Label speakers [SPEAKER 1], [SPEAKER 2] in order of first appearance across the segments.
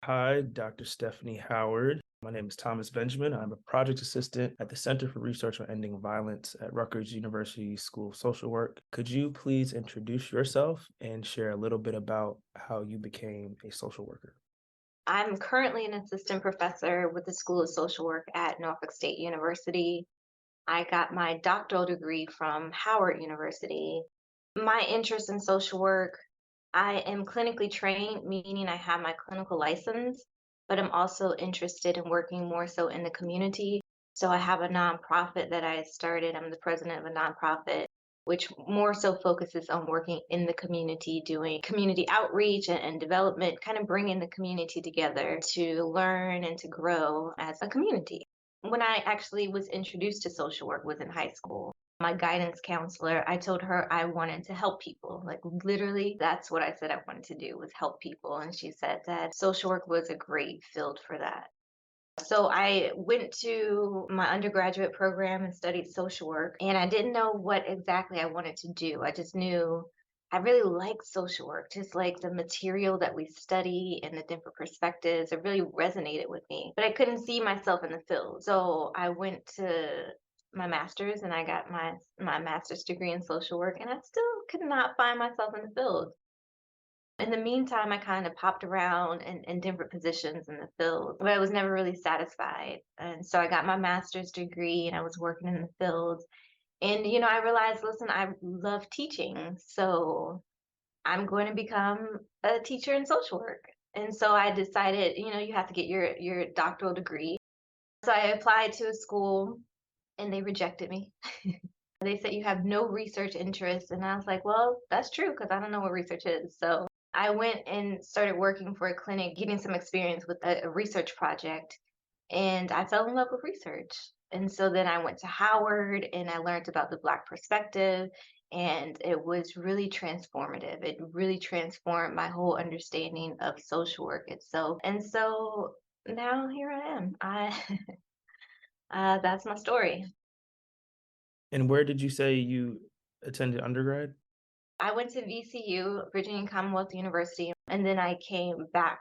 [SPEAKER 1] Hi, Dr. Stephanie Howard. My name is Thomas Benjamin. I'm a project assistant at the Center for Research on Ending Violence at Rutgers University School of Social Work. Could you please introduce yourself and share a little bit about how you became a social worker?
[SPEAKER 2] I'm currently an assistant professor with the School of Social Work at Norfolk State University. I got my doctoral degree from Howard University. My interest in social work, I am clinically trained, meaning I have my clinical license, but I'm also interested in working more so in the community. So I have a nonprofit that I started. I'm the president of a nonprofit, which more so focuses on working in the community, doing community outreach and development, kind of bringing the community together to learn and to grow as a community. When I actually was introduced to social work was in high school. My guidance counselor, I told her I wanted to help people. Like literally, that's what I said I wanted to do was help people. And she said that social work was a great field for that. So I went to my undergraduate program and studied social work, and I didn't know what exactly I wanted to do. I just knew I really liked social work, just like the material that we study and the different perspectives. It really resonated with me, but I couldn't see myself in the field. So I went to my master's and I got my master's degree in social work, and I still could not find myself in the field. In the meantime, I kind of popped around in different positions in the field, but I was never really satisfied. And so I got my master's degree and I was working in the field. And, I realized, listen, I love teaching. So I'm going to become a teacher in social work. And so I decided, you have to get your doctoral degree. So I applied to a school and they rejected me. They said you have no research interest. And I was like, well, that's true because I don't know what research is. So I went and started working for a clinic, getting some experience with a research project, and I fell in love with research. And so then I went to Howard and I learned about the Black perspective, and it was really transformative. It really transformed my whole understanding of social work itself. And so now here I am. That's my story.
[SPEAKER 1] And where did you say you attended undergrad?
[SPEAKER 2] I went to VCU, Virginia Commonwealth University, and then I came back.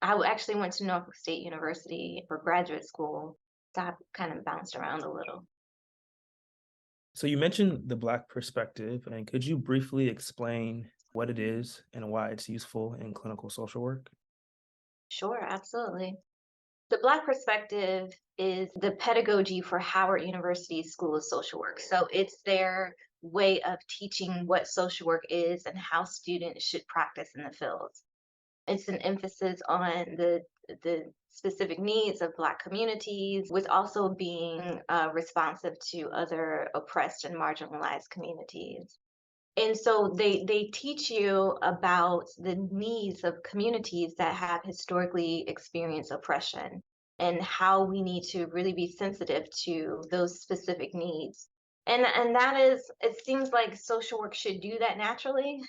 [SPEAKER 2] Actually went to Norfolk State University for graduate school. So I kind of bounced around a little.
[SPEAKER 1] So you mentioned the Black perspective, and could you briefly explain what it is and why it's useful in clinical social work?
[SPEAKER 2] Sure, absolutely. The Black perspective is the pedagogy for Howard University School of Social Work. So it's their way of teaching what social work is and how students should practice in the field. It's an emphasis on the specific needs of Black communities, with also being responsive to other oppressed and marginalized communities. And so they teach you about the needs of communities that have historically experienced oppression and how we need to really be sensitive to those specific needs. And that is, it seems like social work should do that naturally,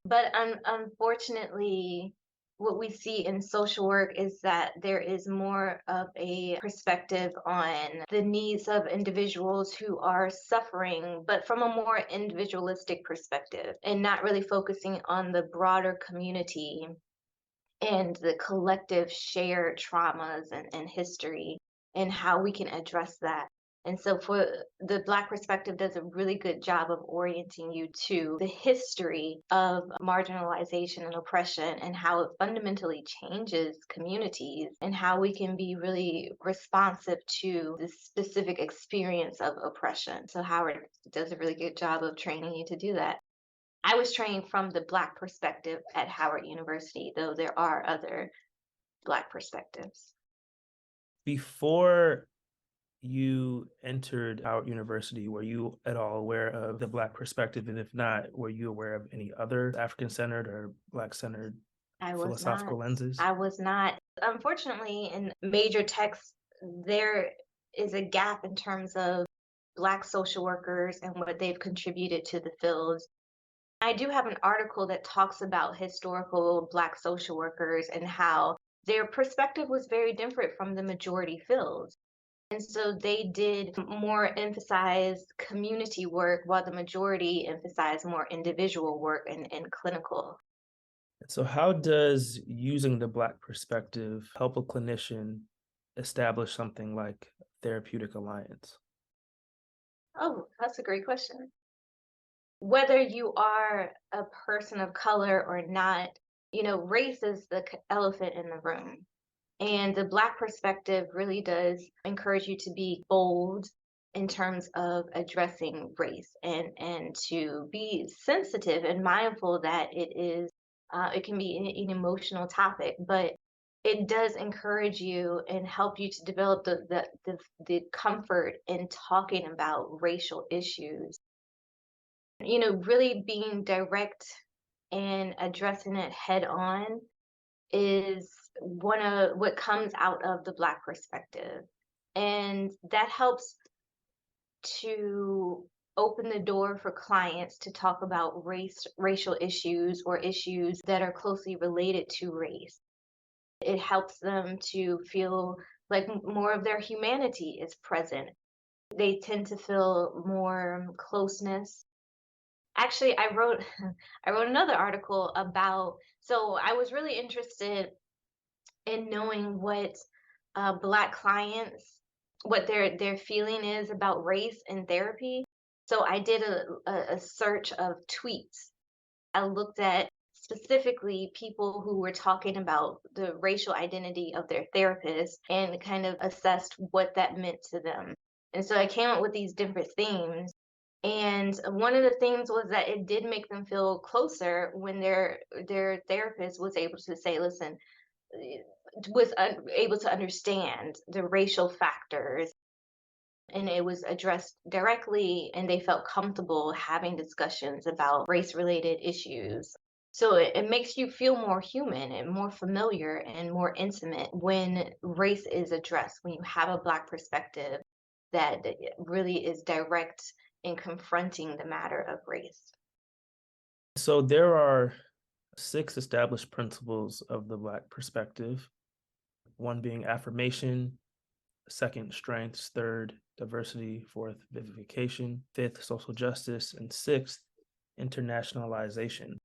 [SPEAKER 2] but unfortunately, what we see in social work is that there is more of a perspective on the needs of individuals who are suffering, but from a more individualistic perspective, and not really focusing on the broader community and the collective shared traumas and history and how we can address that. And so for the Black perspective does a really good job of orienting you to the history of marginalization and oppression and how it fundamentally changes communities and how we can be really responsive to the specific experience of oppression. So Howard does a really good job of training you to do that. I was trained from the Black perspective at Howard University, though there are other Black perspectives.
[SPEAKER 1] Before you entered Howard University, were you at all aware of the Black perspective? And if not, were you aware of any other African centered or Black centered
[SPEAKER 2] I was not.
[SPEAKER 1] philosophical lenses?
[SPEAKER 2] I was not. Unfortunately, in major texts, there is a gap in terms of Black social workers and what they've contributed to the field. I do have an article that talks about historical Black social workers and how their perspective was very different from the majority field. And so they did more emphasize community work while the majority emphasized more individual work and clinical.
[SPEAKER 1] So, how does using the Black perspective help a clinician establish something like therapeutic alliance?
[SPEAKER 2] Oh, that's a great question. Whether you are a person of color or not, race is the elephant in the room. And the Black perspective really does encourage you to be bold in terms of addressing race and to be sensitive and mindful that it can be an emotional topic, but it does encourage you and help you to develop the comfort in talking about racial issues. Really being direct and addressing it head on is one of what comes out of the Black perspective. And that helps to open the door for clients to talk about racial issues or issues that are closely related to race. It helps them to feel like more of their humanity is present. They tend to feel more closeness. Actually, I wrote I wrote another article about, so I was really interested and knowing what Black clients, what their feeling is about race in therapy. So I did a search of tweets. I looked at specifically people who were talking about the racial identity of their therapist and kind of assessed what that meant to them. And so I came up with these different themes. And one of the themes was that it did make them feel closer when their therapist was able to say, listen, eh, was able to understand the racial factors, and it was addressed directly, and they felt comfortable having discussions about race related issues. So it makes you feel more human and more familiar and more intimate when race is addressed, when you have a Black perspective that really is direct in confronting the matter of race.
[SPEAKER 1] So, there are six established principles of the Black perspective, one being affirmation, second, strengths, third, diversity, fourth, vivification, fifth, social justice, and sixth, internationalization.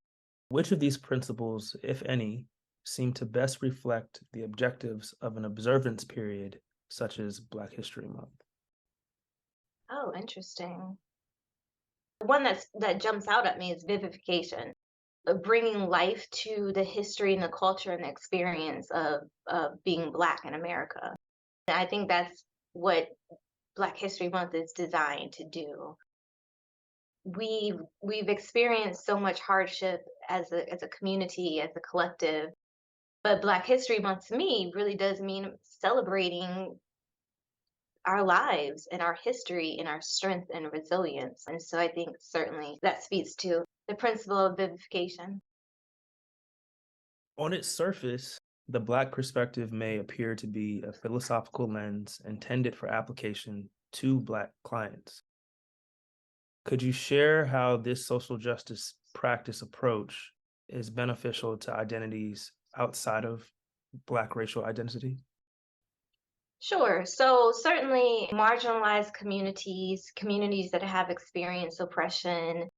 [SPEAKER 1] Which of these principles, if any, seem to best reflect the objectives of an observance period such as Black History Month?
[SPEAKER 2] Oh, interesting. One that jumps out at me is vivification, bringing life to the history and the culture and the experience of being Black in America. And I think that's what Black History Month is designed to do. We've experienced so much hardship as a community, as a collective, but Black History Month to me really does mean celebrating our lives and our history and our strength and resilience. And so I think certainly that speaks to the principle of vivification.
[SPEAKER 1] On its surface, the Black perspective may appear to be a philosophical lens intended for application to Black clients. Could you share how this social justice practice approach is beneficial to identities outside of Black racial identity?
[SPEAKER 2] Sure. So certainly marginalized communities, communities that have experienced oppression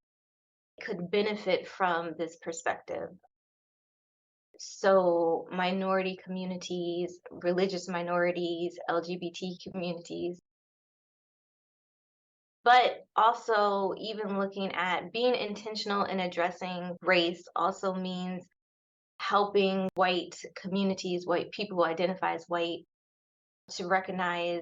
[SPEAKER 2] could benefit from this perspective. So minority communities, religious minorities, LGBT communities, but also even looking at being intentional in addressing race also means helping white communities, white people who identify as white, to recognize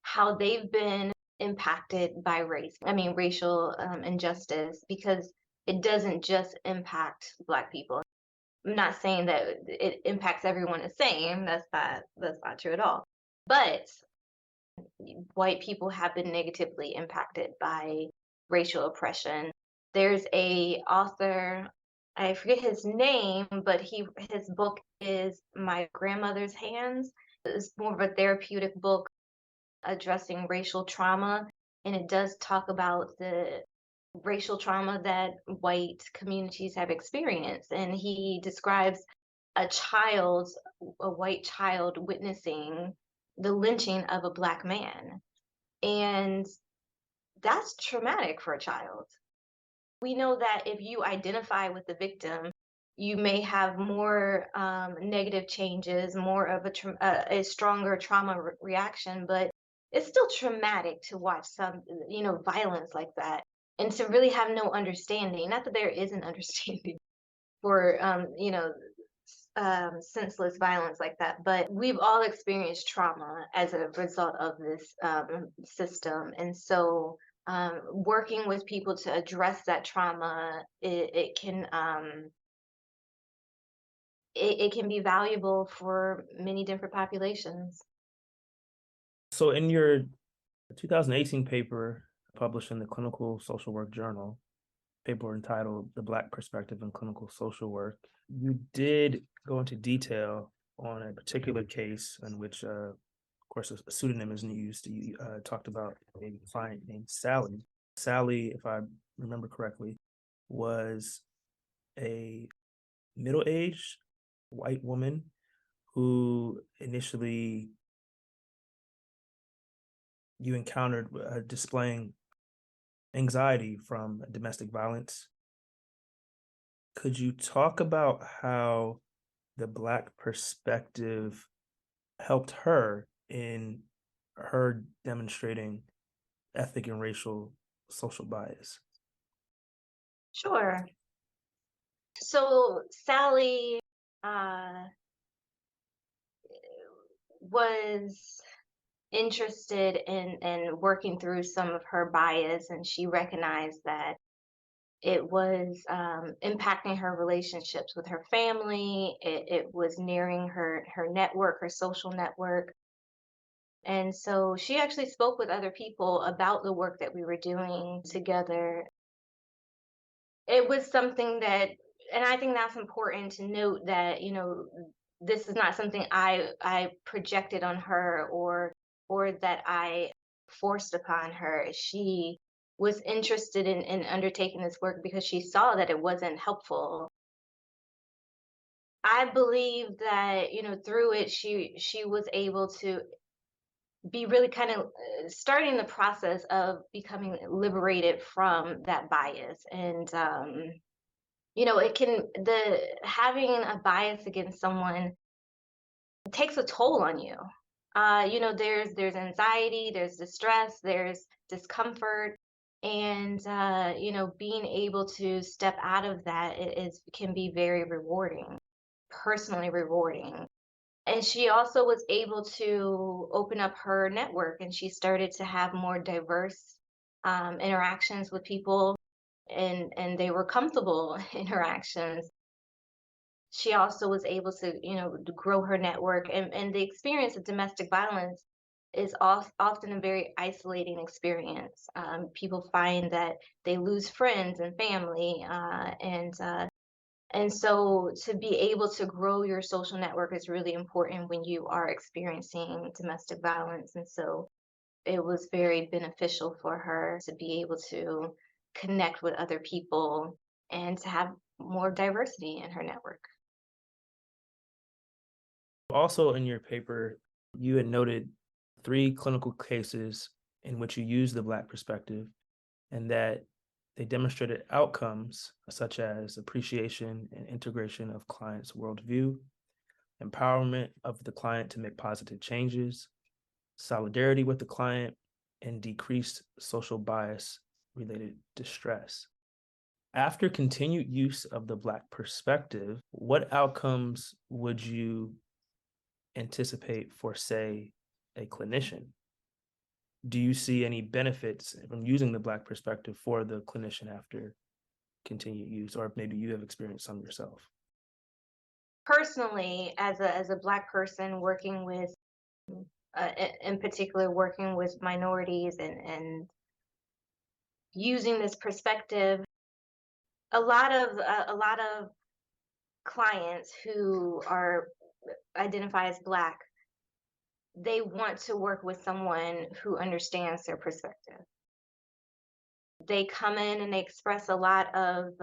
[SPEAKER 2] how they've been impacted by race. I mean, racial injustice, because it doesn't just impact Black people. I'm not saying that it impacts everyone the same. That's not true at all. But white people have been negatively impacted by racial oppression. There's a author, I forget his name, but his book is My Grandmother's Hands. It's more of a therapeutic book addressing racial trauma, and it does talk about the racial trauma that white communities have experienced. And he describes a white child witnessing the lynching of a Black man. And that's traumatic for a child. We know that if you identify with the victim, you may have more negative changes, more of a stronger trauma reaction, but it's still traumatic to watch some, violence like that, and to really have no understanding. Not that there isn't understanding for, senseless violence like that, but we've all experienced trauma as a result of this system, and so. Working with people to address that trauma, it can be valuable for many different populations.
[SPEAKER 1] So, in your 2018 paper published in the Clinical Social Work Journal, paper entitled The Black Perspective in Clinical Social Work, you did go into detail on a particular case in which, of course, a pseudonym isn't used. You talked about a client named Sally. Sally, if I remember correctly, was a middle aged white woman who initially you encountered displaying anxiety from domestic violence. Could you talk about how the Black perspective helped her in her demonstrating ethnic and racial social bias?
[SPEAKER 2] Sure. So Sally uh, was interested in working through some of her bias, and she recognized that it was impacting her relationships with her family. It was nearing her network, her social network. And so she actually spoke with other people about the work that we were doing together. It was something that, and I think that's important to note that, this is not something I projected on her, or that I forced upon her. She was interested in undertaking this work because she saw that it wasn't helpful. I believe that, through it, she was able to be really kind of starting the process of becoming liberated from that bias. And it can the having a bias against someone takes a toll on you. There's anxiety, there's distress, there's discomfort, and being able to step out of that is can be very rewarding, personally rewarding. And she also was able to open up her network, and she started to have more diverse interactions with people, and they were comfortable interactions. She also was able to, to grow her network, and the experience of domestic violence is often a very isolating experience. People find that they lose friends and family, and so to be able to grow your social network is really important when you are experiencing domestic violence. And so it was very beneficial for her to be able to connect with other people and to have more diversity in her network.
[SPEAKER 1] Also, in your paper, you had noted three clinical cases in which you used the Black perspective and that they demonstrated outcomes such as appreciation and integration of clients' worldview, empowerment of the client to make positive changes, solidarity with the client, and decreased social bias related distress. After continued use of the Black perspective, what outcomes would you anticipate for, say, a clinician? Do you see any benefits from using the Black perspective for the clinician after continued use, or maybe you have experienced some yourself?
[SPEAKER 2] Personally, as a Black person working with, in particular, working with minorities and using this perspective, a lot of clients who are identify as Black, they want to work with someone who understands their perspective. They come in and they express a lot of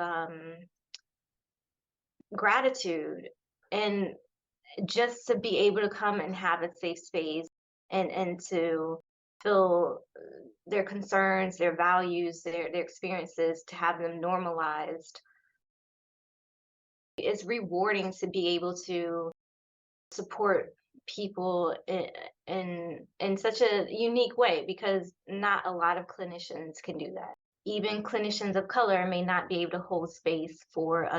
[SPEAKER 2] gratitude, and just to be able to come and have a safe space, and to feel their concerns, their values, their experiences, to have them normalized. it's rewarding to be able to support people in such a unique way, because not a lot of clinicians can do that. Even clinicians of color may not be able to hold space for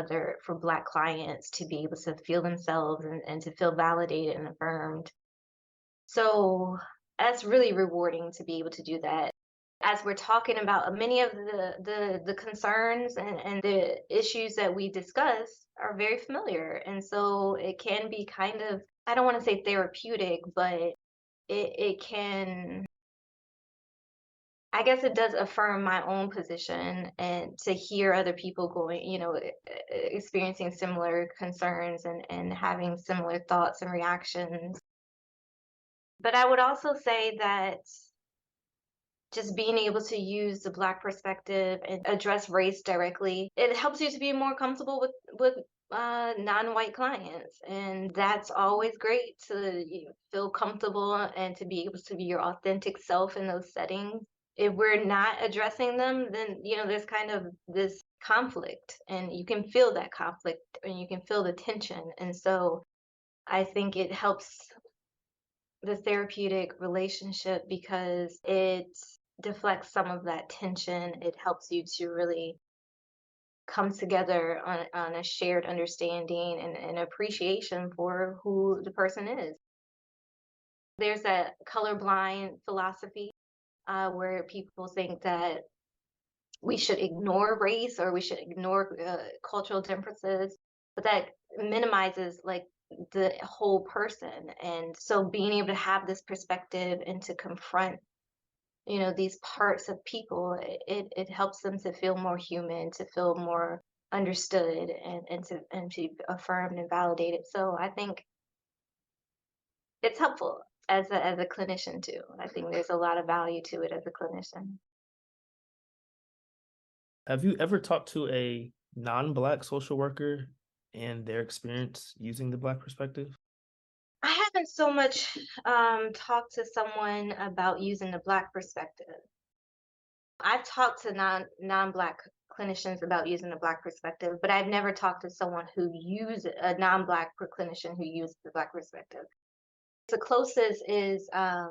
[SPEAKER 2] Black clients to be able to feel themselves and to feel validated and affirmed. So that's really rewarding to be able to do that. As we're talking about many of the concerns and the issues that we discuss are very familiar. And so it can be kind of, I don't want to say therapeutic, but it can, I guess it does affirm my own position, and to hear other people going, experiencing similar concerns and having similar thoughts and reactions. But I would also say that just being able to use the Black perspective and address race directly, it helps you to be more comfortable with non-white clients, and that's always great to feel comfortable and to be able to be your authentic self in those settings. If we're not addressing them, then there's kind of this conflict, and you can feel that conflict and you can feel the tension. And so I think it helps the therapeutic relationship because it deflects some of that tension. It helps you to really come together on a shared understanding and appreciation for who the person is. There's a colorblind philosophy where people think that we should ignore race or we should ignore cultural differences, but that minimizes like the whole person. And so being able to have this perspective and to confront these parts of people, it helps them to feel more human, to feel more understood, and to be affirmed and validated. So I think it's helpful as a clinician too. I think there's a lot of value to it as a clinician.
[SPEAKER 1] Have you ever talked to a non-Black social worker and their experience using the Black perspective?
[SPEAKER 2] I haven't so much talked to someone about using the Black perspective. I've talked to non-Black clinicians about using the Black perspective, but I've never talked to someone who used a non-Black clinician who used the Black perspective. The closest is I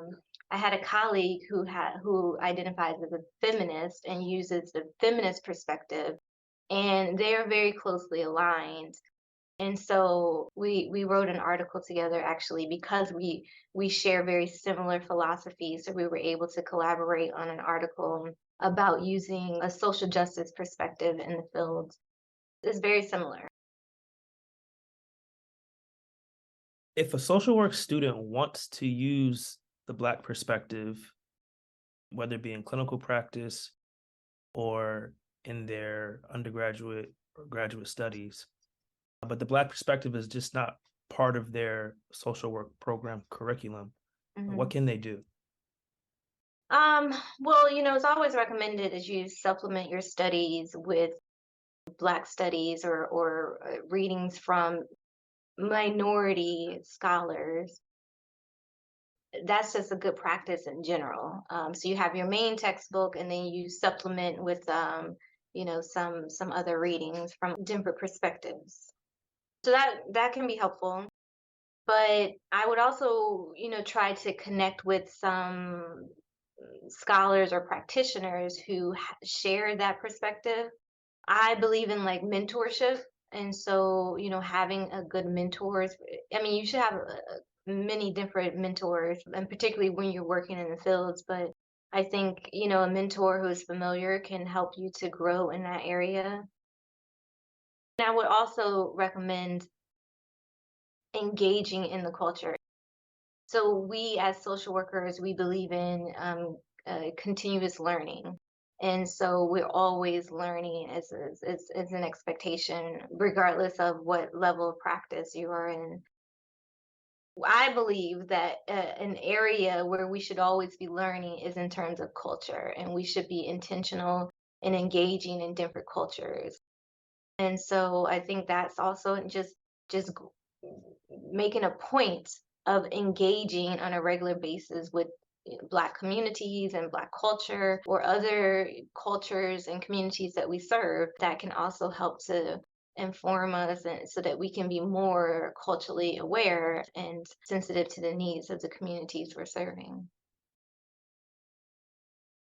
[SPEAKER 2] had a colleague who identifies as a feminist and uses the feminist perspective, and they are very closely aligned. And so we wrote an article together actually because we share very similar philosophies. So we were able to collaborate on an article about using a social justice perspective in the field. It's very similar.
[SPEAKER 1] If a social work student wants to use the Black perspective, whether it be in clinical practice or in their undergraduate or graduate studies, but the Black perspective is just not part of their social work program curriculum, what
[SPEAKER 2] Mhm.
[SPEAKER 1] can they do?
[SPEAKER 2] Well, it's always recommended that you supplement your studies with Black studies or readings from minority scholars. That's just a good practice in general. So you have your main textbook, and then you supplement with some other readings from different perspectives. So that can be helpful. But I would also, try to connect with some scholars or practitioners who share that perspective. I believe in like mentorship. And so, having a good mentors, I mean, you should have many different mentors, and particularly when you're working in the fields. But I think, a mentor who is familiar can help you to grow in that area. And I would also recommend engaging in the culture. So we as social workers, we believe in continuous learning. And so we're always learning as an expectation, regardless of what level of practice you are in. I believe that an area where we should always be learning is in terms of culture, and we should be intentional in engaging in different cultures. And so I think that's also just making a point of engaging on a regular basis with Black communities and Black culture or other cultures and communities that we serve, that can also help to inform us and so that we can be more culturally aware and sensitive to the needs of the communities we're serving.